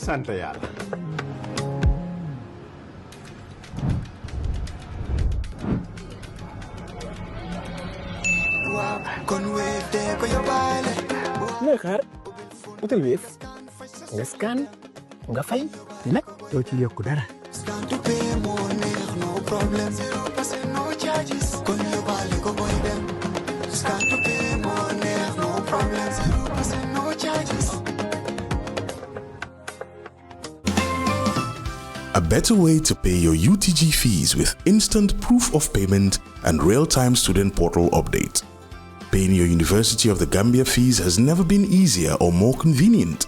sant yàlla. looy xaar utal Wave nga scan nga fay nag doo ci yokku dara. A better way to pay your UTG fees with instant proof of payment and real-time student portal update. Paying your University of the Gambia fees has never been easier or more convenient.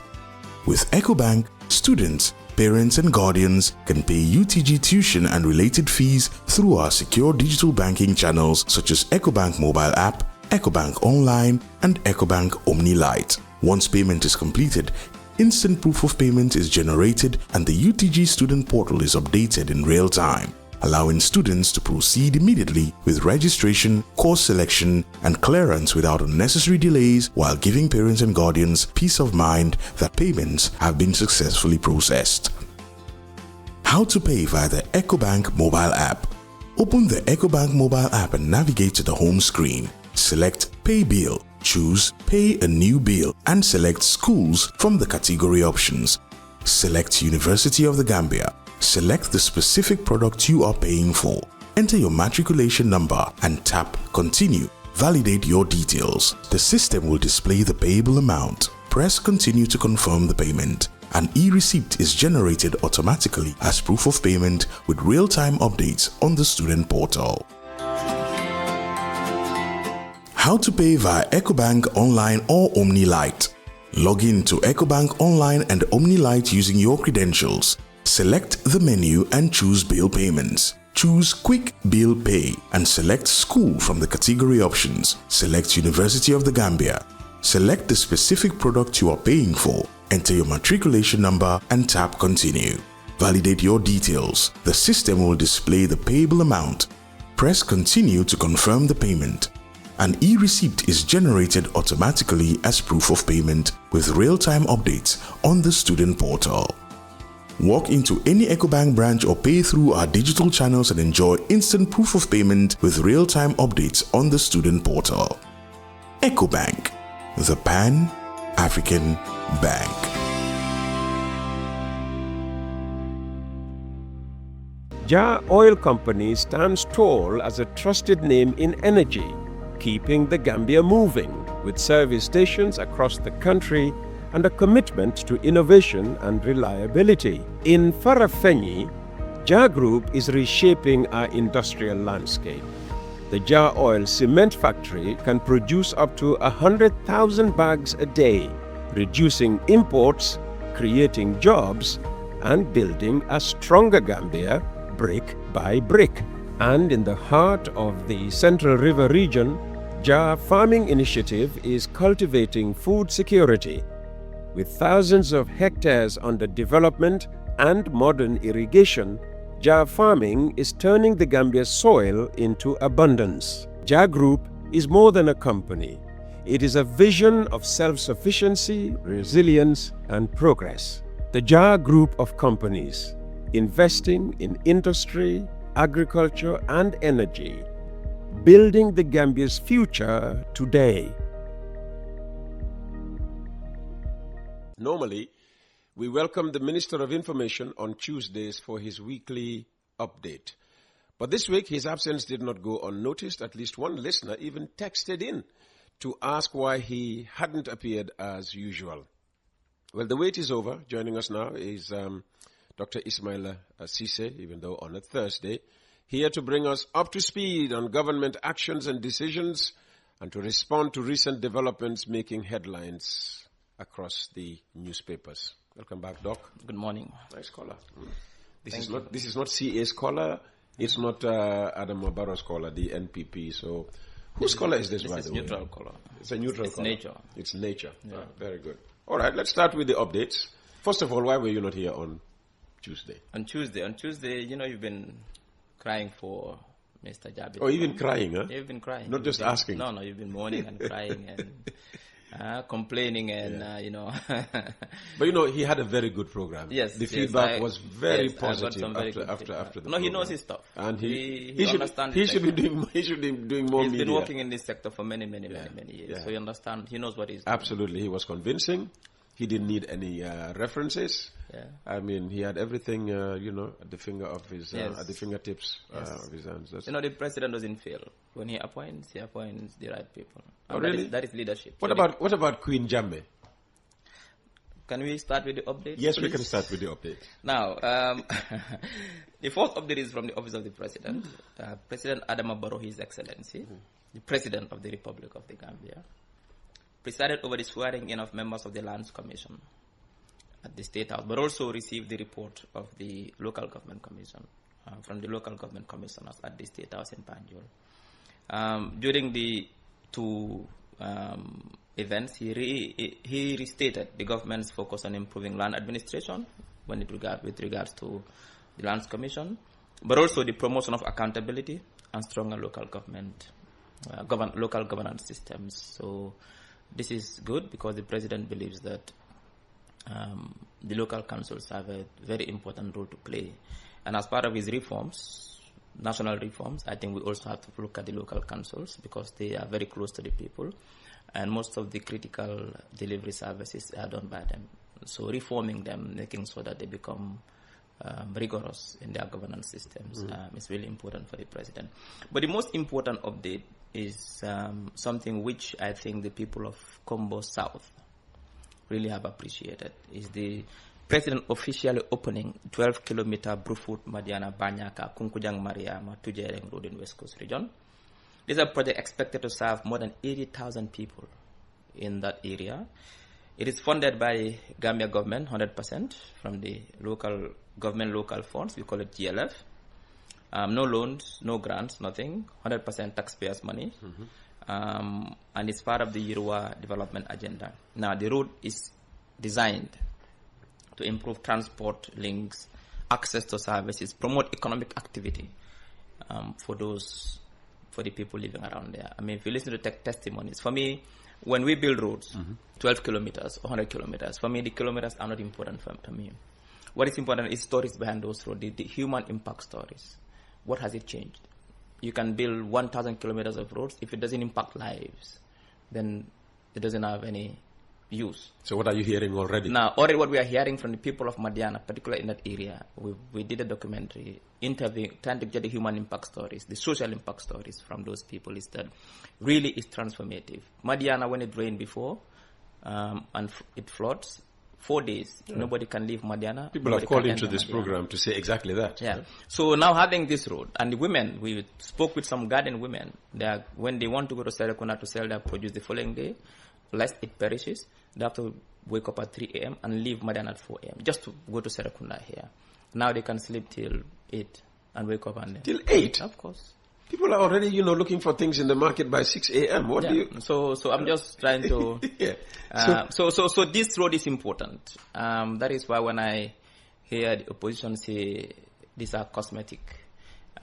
With Ecobank, students, parents and guardians can pay UTG tuition and related fees through our secure digital banking channels such as Ecobank mobile app, Ecobank Online and Ecobank Omni Lite. Once payment is completed, instant proof of payment is generated and the UTG student portal is updated in real time, allowing students to proceed immediately with registration, course selection, and clearance without unnecessary delays, while giving parents and guardians peace of mind that payments have been successfully processed. How to pay via the Ecobank mobile app. Open the Ecobank mobile app and navigate to the home screen. Select Pay Bill. Choose Pay a New Bill and select Schools from the category options. Select University of the Gambia. Select the specific product you are paying for. Enter your matriculation number and tap Continue. Validate your details. The system will display the payable amount. Press Continue to confirm the payment. An e-receipt is generated automatically as proof of payment with real-time updates on the student portal. How to pay via Ecobank Online or Omni Lite. Log in to Ecobank Online and Omni Lite using your credentials. Select the menu and choose Bill Payments. Choose Quick Bill Pay and select School from the category options. Select University of the Gambia. Select the specific product you are paying for. Enter your matriculation number and tap Continue. Validate your details. The system will display the payable amount. Press Continue to confirm the payment. An e-receipt is generated automatically as proof of payment with real-time updates on the student portal. Walk into any Ecobank branch or pay through our digital channels and enjoy instant proof of payment with real-time updates on the student portal. Ecobank, the Pan-African Bank. Jah Oil Company stands tall as a trusted name in energy, keeping the Gambia moving with service stations across the country and a commitment to innovation and reliability. In Farafenni, Jah Group is reshaping our industrial landscape. The Jah Oil Cement Factory can produce up to 100,000 bags a day, reducing imports, creating jobs, and building a stronger Gambia brick by brick. And in the heart of the Central River region, Jah Farming Initiative is cultivating food security. With thousands of hectares under development and modern irrigation, Jah Farming is turning the Gambia's soil into abundance. Jah Group is more than a company. It is a vision of self-sufficiency, resilience, and progress. The Jah Group of companies, investing in industry, agriculture, and energy, building the Gambia's future today. Normally, we welcome the Minister of Information on Tuesdays for his weekly update. But this week, his absence did not go unnoticed. At least one listener even texted in to ask why he hadn't appeared as usual. Well, the wait is over. Joining us now is Dr. Ismaila Cisse, even though on a Thursday, here to bring us up to speed on government actions and decisions and to respond to recent developments making headlines across the newspapers. Welcome back, Doc. Good morning. Nice collar. This is not CA's collar. It's not Adam Barrow's collar, the NPP. So, whose collar is this, by the way? Neutral color. It's a neutral collar. It's nature. It's nature. Yeah. Ah, very good. All right, let's start with the updates. First of all, why were you not here on Tuesday? On Tuesday, you've been crying for Mr. Jabi. Oh, you've been crying, huh? You've been crying. Not just asking. No, you've been mourning and crying. And complaining and, you know. But, you know, he had a very good program. Yes. The feedback was very I got positive some very after the No, program. he knows his stuff. And he understands he his should be doing more He's media. been working in this sector for many years. Yeah. So he understands, he knows what he's doing. Absolutely. He was convincing. He didn't need any references. Yeah. I mean, he had everything, you know, at the fingertips of his hands. You know, the president doesn't fail. When he appoints the right people. Oh, really? That is leadership. What about Queen Jammeh? Can we start with the update? Yes, please? we can start with the update. Now, the first update is from the Office of the President. President Adama Barrow, His Excellency, the President of the Republic of the Gambia, presided over the swearing in of members of the Lands Commission at the State House, but also received the report of the Local Government Commission from the Local Government Commissioners at the State House in Banjul. During the two events, he restated the government's focus on improving land administration with regards to the Lands Commission, but also the promotion of accountability and stronger local governance systems. So this is good because the president believes that the local councils have a very important role to play. And as part of his reforms, national reforms, I think we also have to look at the local councils because they are very close to the people. And most of the critical delivery services are done by them. So reforming them, making sure that they become rigorous in their governance systems is really important for the president. But the most important update is something which I think the people of Combo South really have appreciated, is the president officially opening 12-kilometer Brufut Madiana Banyaka Kunkujang Mariama Tujereng Road in West Coast region. This is a project expected to serve more than 80,000 people in that area. It is funded by Gambia government 100% from the local government local funds. We call it GLF. No loans, no grants, nothing. 100% taxpayers' money. And it's part of the Yirwa development agenda. Now, the road is designed to improve transport links, access to services, promote economic activity for the people living around there. I mean, if you listen to testimonies, for me, when we build roads, 12 kilometers, 100 kilometers, for me, the kilometers are not important to me. What is important is stories behind those roads, the human impact stories. What has it changed? You can build 1,000 kilometers of roads. If it doesn't impact lives, then it doesn't have any use. So what are you hearing already? Now, already what we are hearing from the people of Madiana, particularly in that area, we did a documentary interview, trying to get the human impact stories, the social impact stories from those people, is that really is transformative. Madiana, when it rained before and it floods, 4 days, nobody can leave Madiana. People have called into this program to say exactly that. Yeah. So now having this road, and the women, we spoke with some garden women, when they want to go to Serekunda to sell their produce the following day, lest it perishes, they have to wake up at 3 a.m. and leave Madiana at 4 a.m. just to go to Serekunda here. Now they can sleep till 8 and wake up and... Till 8? Of course. People are already, looking for things in the market by 6 a.m. What do you... So I'm just trying to... So this road is important. That is why when I hear the opposition say these are cosmetic,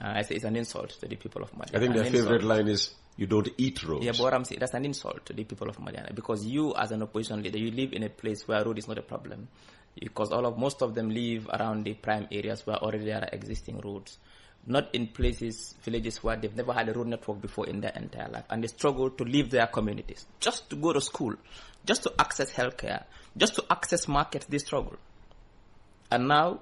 I say it's an insult to the people of Madiana. I think their favorite line is, you don't eat roads. Yeah, but what I'm saying, that's an insult to the people of Madiana, because you as an opposition leader, you live in a place where road is not a problem, because most of them live around the prime areas where already there are existing roads, not in villages where they've never had a road network before in their entire life, and they struggle to leave their communities, just to go to school, just to access healthcare, just to access markets, they struggle. And now,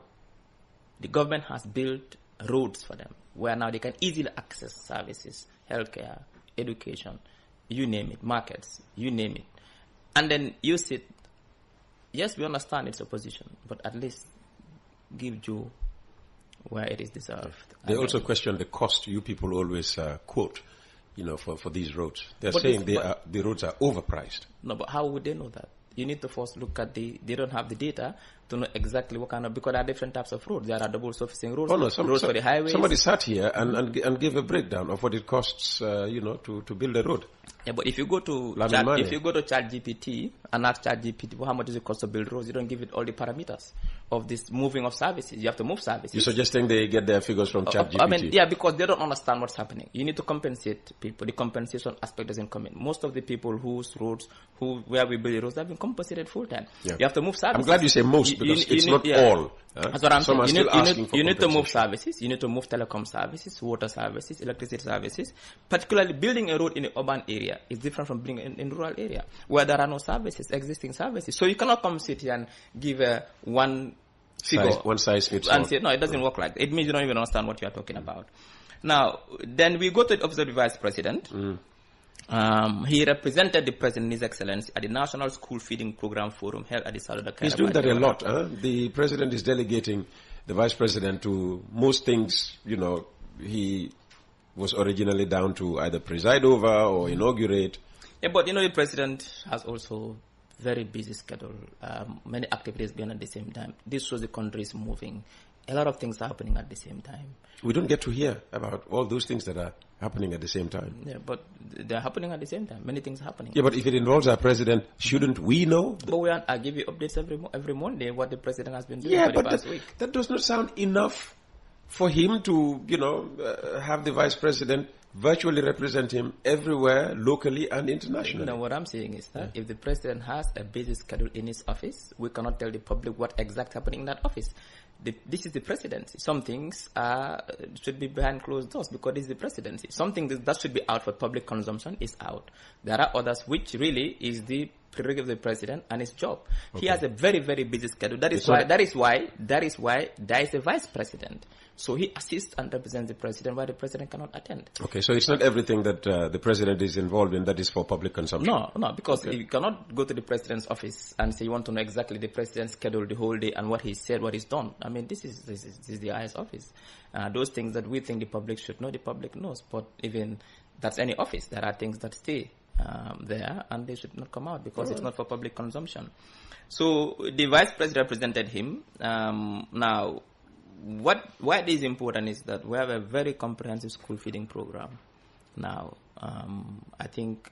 the government has built roads for them, where now they can easily access services, healthcare, education, you name it, markets, you name it. And then you sit, yes, we understand its opposition, but at least give due where it is deserved. They also question the cost you people always quote, for these roads. They're saying the roads are overpriced. No, but how would they know that? You need to first look at they don't have the data, to know exactly what kind of, because there are different types of roads. There are double surfacing roads, Oh no, roads for the highways. Somebody sat here and gave a breakdown of what it costs, to build a road. Yeah, but if you go to ChatGPT and ask ChatGPT, well, how much does it cost to build roads? You don't give it all the parameters of this moving of services. You have to move services. You're suggesting they get their figures from ChatGPT? I mean, yeah, because they don't understand what's happening. You need to compensate people. The compensation aspect doesn't come in. Most of the people whose roads, where we build roads, have been compensated full time. Yeah. You have to move services. I'm glad you say most, because it's not all. That's what I'm saying. You need to move services. You need to move telecom services, water services, electricity services. Particularly building a road in an urban area is different from building in rural area where there are no services, existing services. So you cannot come sit here and give one figure. One size fits all. And say, no, it doesn't work like that. It means you don't even understand what you are talking about. Now, then we go to the Office of the Vice President. He represented the President, His Excellency, at the National School Feeding Program Forum held at the South Dakota. He's doing that a lot. The President is delegating the Vice President to most things, he was originally down to either preside over or inaugurate. Yeah, but the President has also very busy schedule, many activities going on at the same time. This shows the country is moving. A lot of things are happening at the same time. We don't get to hear about all those things that are happening at the same time. Yeah, but they're happening at the same time. Many things are happening. Yeah, but if it involves our president, shouldn't we know? But I give you updates every Monday what the president has been doing for the past week. That does not sound enough for him to, have the vice president virtually represent him everywhere, locally and internationally. What I'm saying is that if the president has a busy schedule in his office, we cannot tell the public what exactly happening in that office. This is the presidency. Some things should be behind closed doors because this is the presidency. Something that should be out for public consumption is out. There are others which really is the prerogative of the president and his job. Okay. He has a very, very busy schedule. That is why there is a vice president. So he assists and represents the president where the president cannot attend. Okay, so it's not everything that the president is involved in that is for public consumption. No, because you cannot go to the president's office and say you want to know exactly the president's schedule the whole day and what he said, what he's done. I mean, this is the highest office. Those things that we think the public should know, the public knows. But even that's any office, there are things that stay there and they should not come out because it's not for public consumption. So the vice president represented him. Now, why this is important is that we have a very comprehensive school feeding program. Now, I think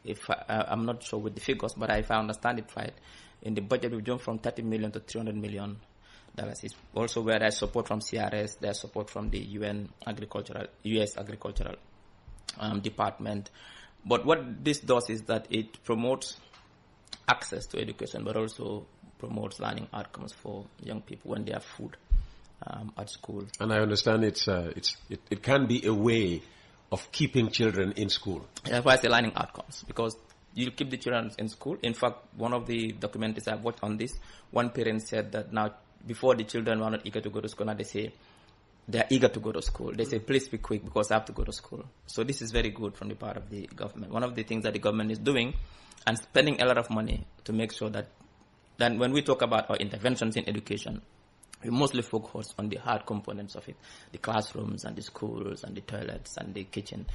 I'm not sure with the figures, but if I understand it right, in the budget we've jumped from $30 million to $300 million. It's also where there's support from CRS, there's support from the U.S. Agricultural Department. But what this does is that it promotes access to education, but also promotes learning outcomes for young people when they have food at school. And I understand it can be a way of keeping children in school. That's why I say learning outcomes, because you keep the children in school. In fact, one of the documentaries I've watched on this, one parent said that now before the children were not eager to go to school, now they say they're eager to go to school. They say, please be quick because I have to go to school. So this is very good from the part of the government. One of the things that the government is doing and spending a lot of money to make sure that then when we talk about our interventions in education, we mostly focus on the hard components of it, the classrooms and the schools and the toilets and the kitchen.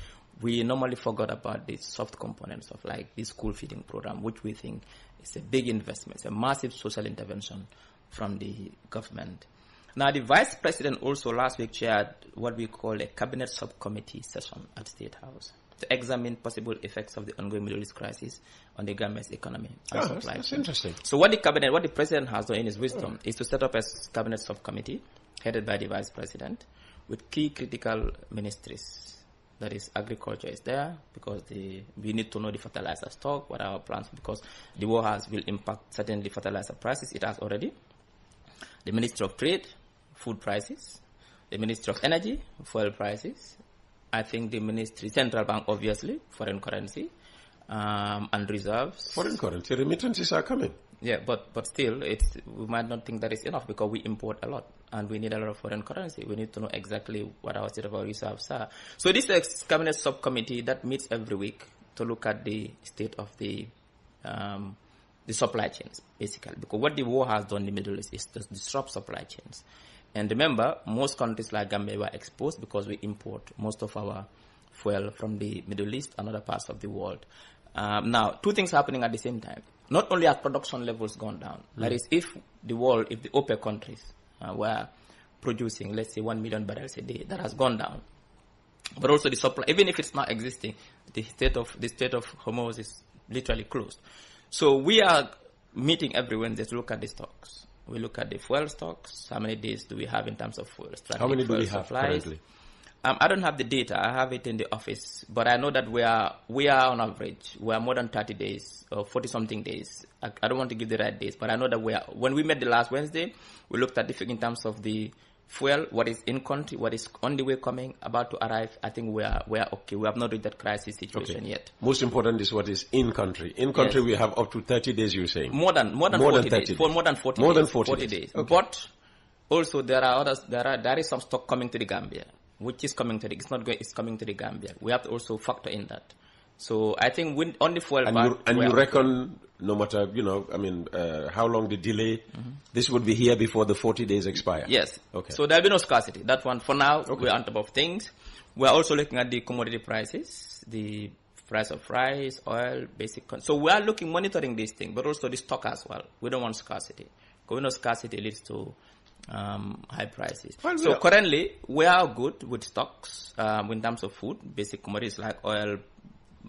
We normally forgot about the soft components of like the school feeding program, which we think is a big investment. It's a massive social intervention from the government. Now, the Vice President also last week chaired what we call a cabinet subcommittee session at State House to examine possible effects of the ongoing Middle East crisis on the Gambia's economy and supply chain. That's interesting. So what the President has done in his wisdom is to set up a cabinet subcommittee headed by the Vice President with key critical ministries. That is, agriculture is there because we need to know the fertilizer stock, what are our plans, because the war will impact certainly fertilizer prices. It has already. The Ministry of Trade, food prices. The Ministry of Energy, fuel prices. I think the Ministry, Central Bank, obviously, foreign currency and reserves. Foreign currency, remittances are coming. Yeah, but still, we might not think that is enough because we import a lot and we need a lot of foreign currency. We need to know exactly what our state of our reserves are. So this is a cabinet subcommittee that meets every week to look at the state of the supply chains, basically. Because what the war has done in the Middle East is to disrupt supply chains. And remember, most countries like Gambia were exposed because we import most of our fuel from the Middle East and other parts of the world. Now, two things happening at the same time. not only have production levels gone down, that is, if the OPEC countries were producing, let's say, 1 million barrels a day, that has gone down. But also the supply, even if it's not existing, the state of Hormuz is literally closed. So we are meeting every Wednesday to look at the stocks. We look at the fuel stocks. How many days do we have in terms of fuel? How many do we have currently? I don't have the data. I have it in the office, but I know that we are on average. We are more than 30 days or 40-something days. I don't want to give the right days, but I know that when we met the last Wednesday, we looked at in terms of the fuel, what is in country, what is on the way coming, about to arrive. I think we are okay. We have not reached that crisis situation yet. Most important is what is in country. In country, we have up to 30 days, you're saying? More than 40 days. For more than 40 more days. Than 40 days. Okay. But also there is some stock coming to the Gambia, which is coming to it's coming to the Gambia. We have to also factor in that. So I think on the fuel part, you reckon, no matter, how long the delay, this would be here before the 40 days expire? Yes. Okay. So there will be no scarcity. That one, for now, we're on top of things. We're also looking at the commodity prices, the price of rice, oil, so we are monitoring these things, but also the stock as well. We don't want scarcity. Because scarcity leads to high prices. Well, so currently, we are good with stocks in terms of food, basic commodities like oil,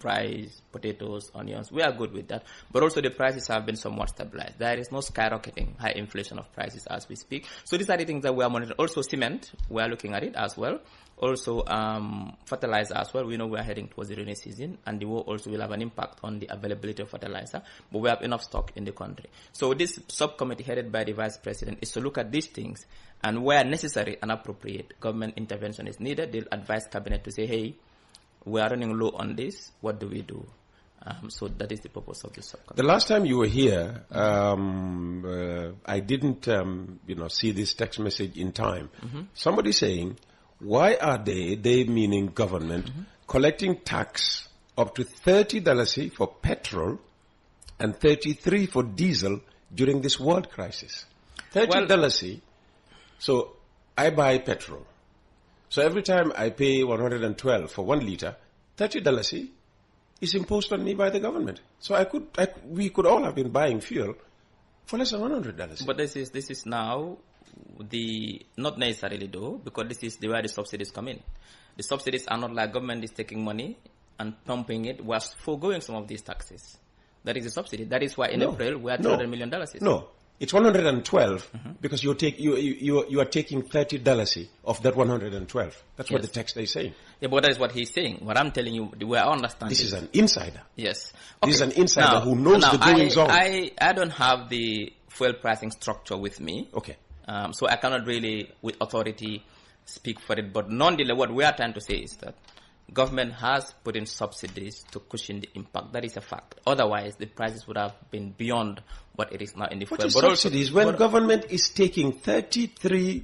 rice, potatoes, onions. We are good with that. But also the prices have been somewhat stabilized. There is no skyrocketing high inflation of prices as we speak. So these are the things that we are monitoring. Also cement, we are looking at it as well. Also fertilizer as well. We know we are heading towards the rainy season, and the war also will have an impact on the availability of fertilizer. But we have enough stock in the country. So this subcommittee headed by the Vice President is to look at these things, and where necessary and appropriate, government intervention is needed. They'll advise Cabinet to say, hey, we are running low on this. What do we do? So that is the purpose of this subcommittee. The last time you were here, I didn't, see this text message in time. Somebody saying, why are they meaning government, collecting tax up to $30 for petrol and $33 for diesel during this world crisis? $30. So I buy petrol. So every time I pay $112 for 1 liter, $30 is imposed on me by the government. So we could all have been buying fuel for less than $100. But this is now not necessarily though, because this is where the subsidies come in. The subsidies are not like government is taking money and pumping it whilst foregoing some of these taxes. That is a subsidy. That is why in April we had $200 million. No. It's 112 because you are taking $30 of that 112. That's what the text is saying. Yeah, but that is what he's saying. What I'm telling you, the way I understand this is an insider. Yes. Okay. This is an insider who knows the goings on. I don't have the fuel pricing structure with me. Okay. So I cannot really, with authority, speak for it. But nonetheless, what we are trying to say is that government has put in subsidies to cushion the impact. That is a fact. Otherwise, the prices would have been beyond what it is now in the fuel. What is subsidies when government is taking $30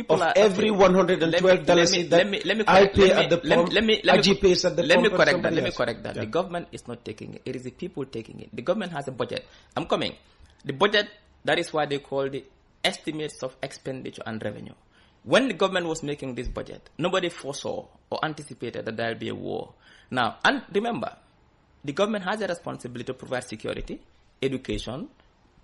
of every $112 that I pay at the pump, Aji pays at the pump? Let me correct that. Yeah. The government is not taking it. It is the people taking it. The government has a budget. I'm coming. The budget, that is why they call the estimates of expenditure and revenue. When the government was making this budget, nobody foresaw or anticipated that there will be a war. Now, and remember, the government has a responsibility to provide security, education,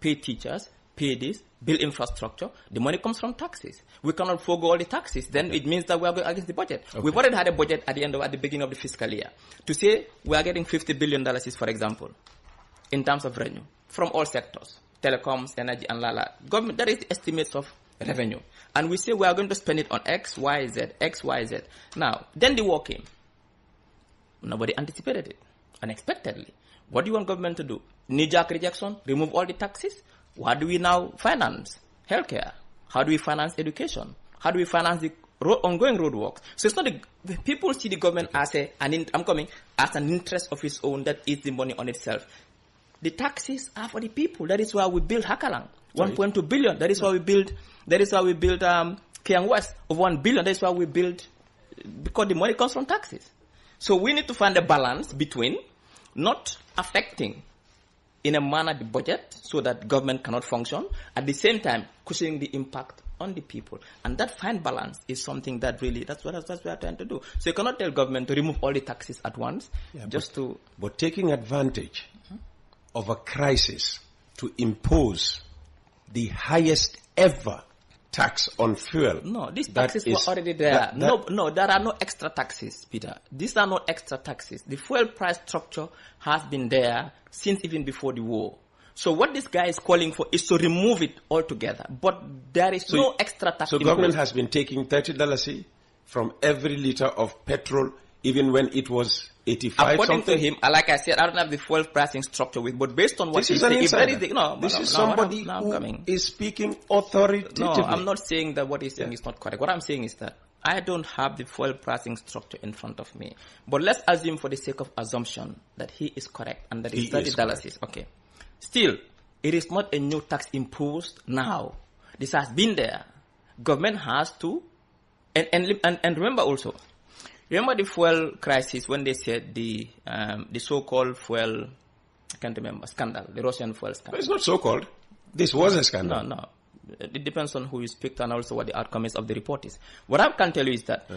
pay teachers, pay this, build infrastructure. The money comes from taxes. We cannot forego all the taxes. Then it means that we are going against the budget. Okay. We've already had a budget at the beginning of the fiscal year. To say we are getting $50 billion, for example, in terms of revenue from all sectors, telecoms, energy, and government, that is the estimates of revenue. And we say we are going to spend it on X, Y, Z, X, Y, Z. Now, then the war came. Nobody anticipated it, unexpectedly. What do you want government to do? Knee-jerk rejection, remove all the taxes? What do we now finance? Healthcare. How do we finance education? How do we finance the ongoing road works? So it's not the people see the government as an interest of its own that eats the money on itself. The taxes are for the people. That is why we build Hakalang, 1.2 billion. That is why we build Kiang West of 1 billion. That is why we build, because the money comes from taxes. So we need to find a balance between not affecting in a manner the budget so that government cannot function, at the same time cushioning the impact on the people. And that fine balance is something that really, that's what we are trying to do. So you cannot tell government to remove all the taxes at once, but taking advantage of a crisis to impose the highest ever tax on fuel. No, these taxes were already there. No, there are no extra taxes, Peter. These are not extra taxes. The fuel price structure has been there since even before the war. So what this guy is calling for is to remove it altogether. But there is no extra tax. So government has been taking $30 from every liter of petrol, even when it was 85 According something? to him, like I said, I don't have the fuel pricing structure with, but based on what This he is an said, insider. this is somebody who is speaking authoritatively. No, I'm not saying that what he's saying is not correct. What I'm saying is that I don't have the fuel pricing structure in front of me. But let's assume for the sake of assumption that he is correct and that it's $30 is okay. Still, it is not a new tax imposed now. This has been there. Government has to, and remember also, remember the fuel crisis when they said the so-called fuel, I can't remember, scandal, the Russian fuel scandal. It's not so-called. This was a scandal. No. It depends on who you speak to and also what the outcome is of the report is. What I can tell you is that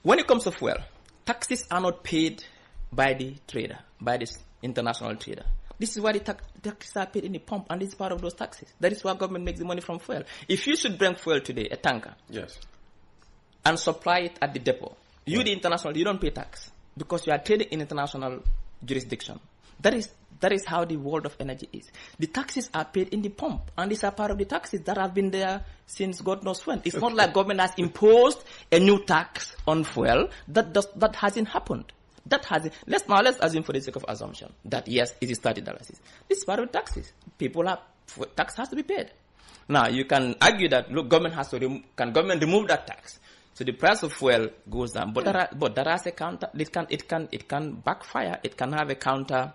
when it comes to fuel, taxes are not paid by the trader, by this international trader. This is why the taxes are paid in the pump, and this is part of those taxes. That is why government makes the money from fuel. If you should bring fuel today, a tanker, yes, and supply it at the depot, you, the international, you don't pay tax because you are trading in international jurisdiction. That is how the world of energy is. The taxes are paid in the pump, and these are part of the taxes that have been there since God knows when. It's not like government has imposed a new tax on fuel. That hasn't happened. Let's assume for the sake of assumption that yes, it is $30. This is part of the taxes. Tax has to be paid. Now you can argue that look, government has to can government remove that tax? So the price of fuel goes down, but there is a counter. It can backfire. It can have a counter.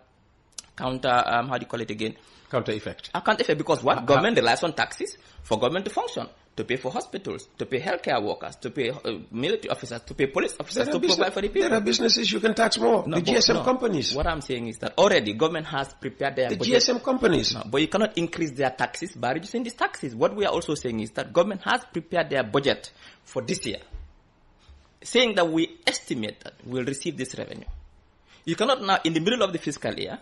How do you call it again? Counter effect. A counter effect because what government relies on taxes for government to function, to pay for hospitals, to pay healthcare workers, to pay military officers, to pay police officers, to provide for the people. There are businesses you can tax more. The GSM companies. What I'm saying is that already government has prepared their budget. GSM companies. No, but you cannot increase their taxes by reducing these taxes. What we are also saying is that government has prepared their budget for this year, saying that we estimate that we'll receive this revenue. You cannot now, in the middle of the fiscal year,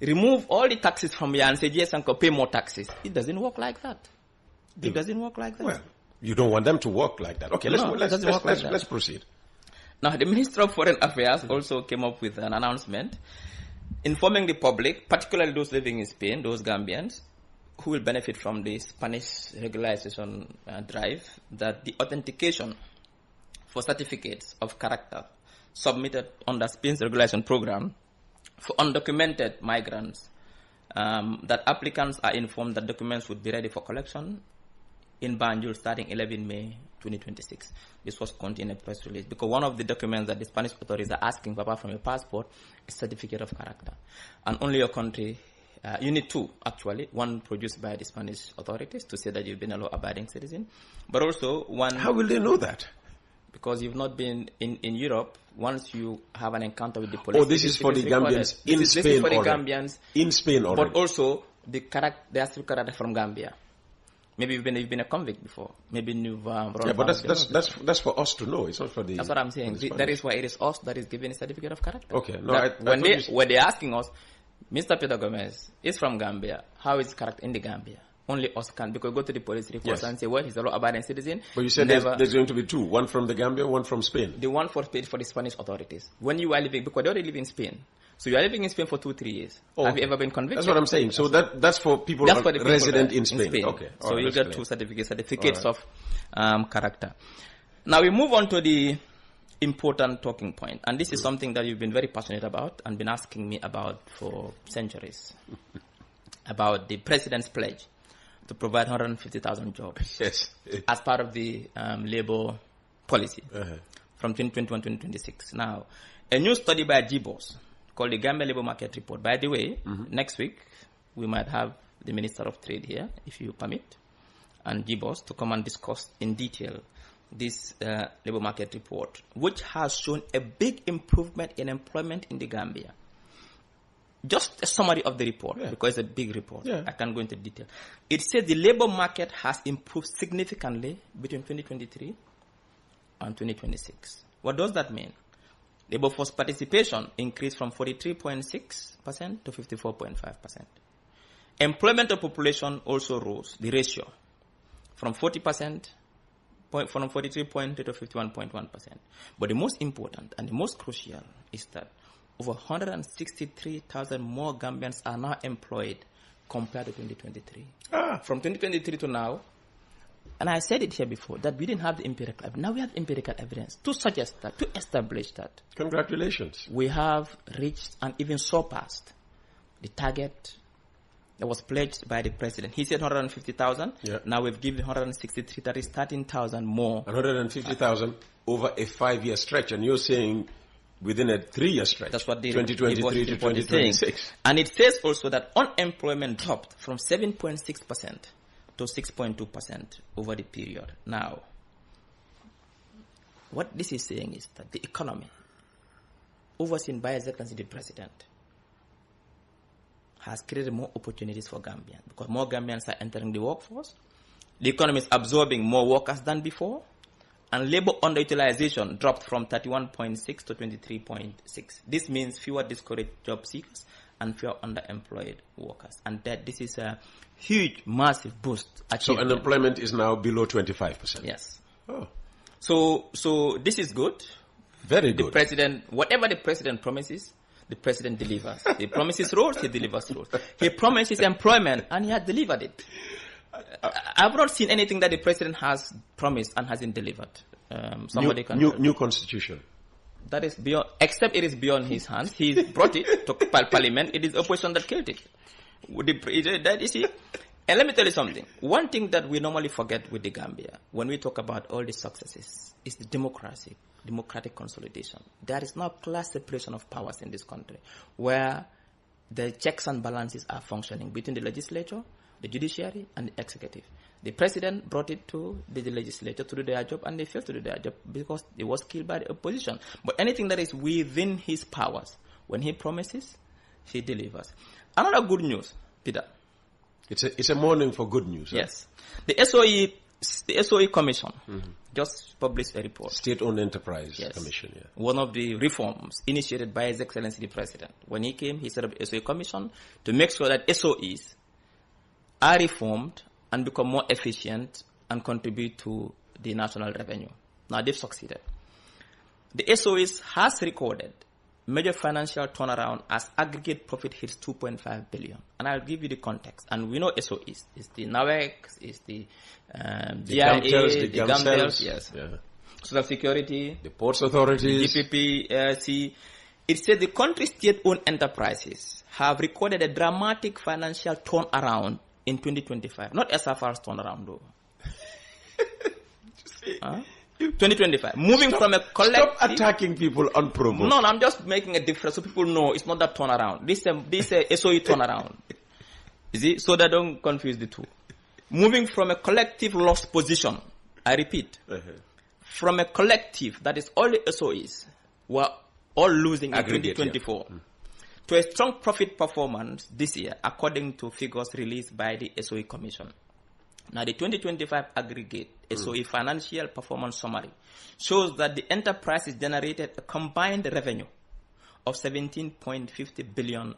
remove all the taxes from here and say, yes, and pay more taxes. It doesn't work like that. It doesn't work like that. Well, you don't want them to work like that. Okay, let's proceed. Now, the Minister of Foreign Affairs also came up with an announcement informing the public, particularly those living in Spain, those Gambians, who will benefit from the Spanish regularization drive, that the authentication for certificates of character submitted under Spain's regulation program for undocumented migrants, that applicants are informed that documents would be ready for collection in Banjul starting 11 May 2026. This was contained in a press release because one of the documents that the Spanish authorities are asking for apart from your passport is certificate of character. And only your country, you need two actually, one produced by the Spanish authorities to say that you've been a law-abiding citizen, but also one... How will they know that? Because you've not been in Europe. Once you have an encounter with the police... Oh, this is for the Gambians in Spain. This is for the Gambians in Spain already. But also, they are still character from Gambia. Maybe you've been a convict before. Maybe you've run... Yeah, but that's for us to know. It's not for the... That's what I'm saying. That is why it is us that is giving a certificate of character. Okay. No, when they're asking us, Mr. Peter Gomez is from Gambia. How is character in the Gambia? Only us can, because go to the police report and say, well, he's a law-abiding citizen. But you said there's going to be two, one from the Gambia, one from Spain. The one for Spain for the Spanish authorities. When you are living, because they already live in Spain. So you are living in Spain for 2-3 years. Oh, have you ever been convicted? That's what I'm saying. So that's for people resident in Spain. Okay. So you get two certificates of character. Now we move on to the important talking point. And this is something that you've been very passionate about and been asking me about for centuries. About the president's pledge to provide 150,000 jobs as part of the labor policy from 2021 to 2026. Now, a new study by GBOS called the Gambia Labor Market Report. By the way, next week we might have the Minister of Trade here, if you permit, and GBOS to come and discuss in detail this labor market report, which has shown a big improvement in employment in the Gambia. Just a summary of the report, because it's a big report. I can't go into detail. It says the labor market has improved significantly between 2023 and 2026. What does that mean? Labor force participation increased from 43.6% to 54.5%. Employment of population also rose, the ratio, from 40%, from 43.2 to 51.1%. But the most important and the most crucial is that over 163,000 more Gambians are now employed compared to 2023. From 2023 to now, and I said it here before, that we didn't have the empirical evidence. Now we have empirical evidence to suggest that, to establish that. Congratulations. We have reached and even surpassed the target that was pledged by the president. He said 150,000. Yeah. Now we've given 163. That is 13,000 more. 150,000 over a 5-year stretch. And you're saying within a 3-year stretch. That's what the 2023 to 2026. And it says also that unemployment dropped from 7.6% to 6.2% over the period. Now, what this is saying is that the economy, overseen by His Excellency the President, has created more opportunities for Gambians because more Gambians are entering the workforce. The economy is absorbing more workers than before, and labor underutilization dropped from 31.6 to 23.6. This means fewer discouraged job seekers and fewer underemployed workers, and that this is a huge, massive boost. So unemployment is now below 25%. Yes. Oh. So this is good. Very good. The president, whatever the president promises, the president delivers. He promises roads, he delivers roads. He promises employment, and he has delivered it. I've not seen anything that the president has promised and hasn't delivered. New constitution. That is beyond, except it is beyond his hands. He brought it to parliament. It is opposition that killed it. That is it. And let me tell you something. One thing that we normally forget with the Gambia, when we talk about all the successes, is the democratic consolidation. There is now class separation of powers in this country, where the checks and balances are functioning between the legislature, the judiciary, and the executive. The president brought it to the legislature to do their job, and they failed to do their job because it was killed by the opposition. But anything that is within his powers, when he promises, he delivers. Another good news, Peter. It's a morning for good news. Yes. The SOE Commission just published a report. State-owned enterprise commission. Yeah. One of the reforms initiated by His Excellency the President. When he came, he set up the SOE Commission to make sure that SOEs are reformed and become more efficient and contribute to the national revenue. Now they've succeeded. The SOEs has recorded major financial turnaround as aggregate profit hits 2.5 billion. And I'll give you the context. And we know SOEs. It's the NAWEC, it's the GIA, the Gambels, yes. Yeah. Social Security, the Ports Authorities, DPP, It said the country's state-owned enterprises have recorded a dramatic financial turnaround in 2025. Not SFR's turnaround, though. 2025. Moving from a collective... Stop attacking people unprovoked. No, I'm just making a difference so people know it's not that turnaround. This is SOE turnaround. Is it? So they don't confuse the two. Moving from a collective loss position, I repeat, from a collective, that is all the SOEs were all losing in 2024, to a strong profit performance this year, according to figures released by the SOE Commission. Now, the 2025 aggregate SOE financial performance summary shows that the enterprises generated a combined revenue of $17.50 billion.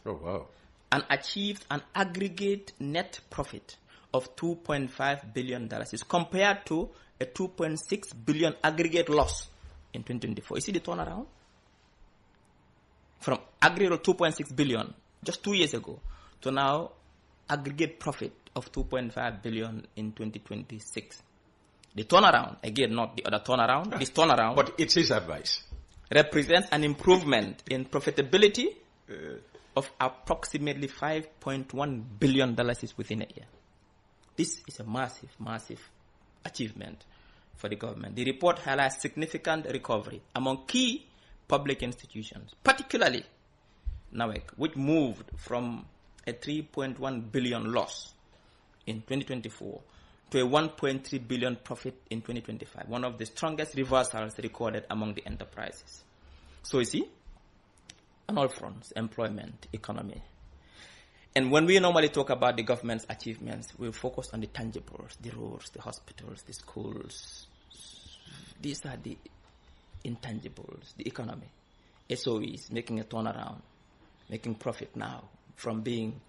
Oh, wow. And achieved an aggregate net profit of $2.5 billion compared to a $2.6 billion aggregate loss in 2024. You see the turnaround? From aggregate of $2.6 billion just 2 years ago to now aggregate profit of $2.5 billion in 2026. The turnaround, again, not the other turnaround, this turnaround. But it's his advice. Represents an improvement in profitability of approximately $5.1 billion within a year. This is a massive, massive achievement for the government. The report highlights significant recovery among key public institutions, particularly NAWEC, which moved from a $3.1 billion loss in 2024 to a $1.3 billion profit in 2025, one of the strongest reversals recorded among the enterprises. So you see, on all fronts, employment, economy. And when we normally talk about the government's achievements, we focus on the tangibles, the roads, the hospitals, the schools. These are the intangibles, the economy, SOEs making a turnaround, making profit now from being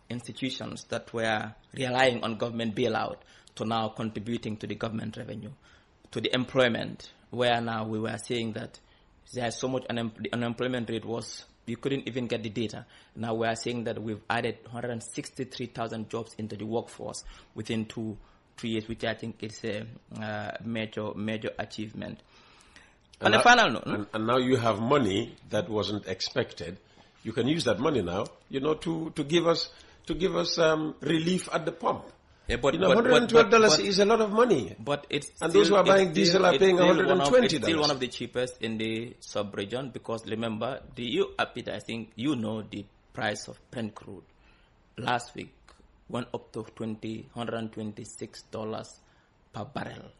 institutions that were relying on government bailout to now contributing to the government revenue, to the employment, where now we were saying that there's so much the unemployment rate was, you couldn't even get the data. Now we are saying that we've added 163,000 jobs into the workforce within 2 years, which I think is a major achievement. On a final note, and now you have money that wasn't expected. You can use that money now, to give us relief at the pump. Yeah, but $112 is a lot of money. But and those who are buying diesel are paying $120. It's still one of the cheapest in the sub-region, because remember, Peter, I think you know the price of Brent crude last week went up to $126 per barrel.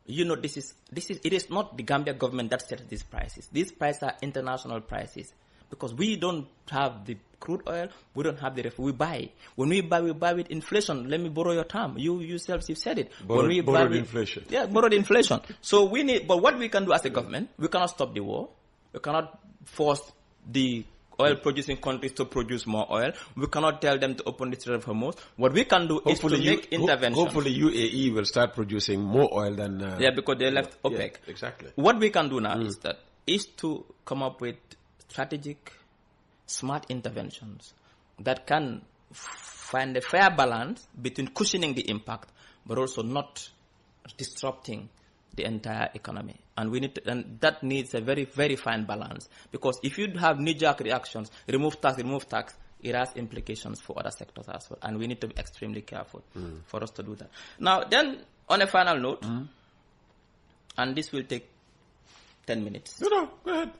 It is not the Gambia government that sets these prices. These prices are international prices. Because we don't have the crude oil, we don't have the refinery. We buy. When we buy with inflation. Let me borrow your term. You yourselves, you've said it. Borrowed inflation. Yeah, borrowed inflation. So but what we can do as a government, we cannot stop the war. We cannot force the oil-producing countries to produce more oil. We cannot tell them to open the Strait of Hormuz. What we can do is to make interventions. Hopefully UAE will start producing more oil than... because they left OPEC. Yeah, exactly. What we can do now is to come up with strategic, smart interventions that can find a fair balance between cushioning the impact, but also not disrupting the entire economy. And that needs a very, very fine balance. Because if you have knee-jerk reactions, remove tax, it has implications for other sectors as well. And we need to be extremely careful for us to do that. Now, then, on a final note, and this will take 10 minutes. No, go ahead.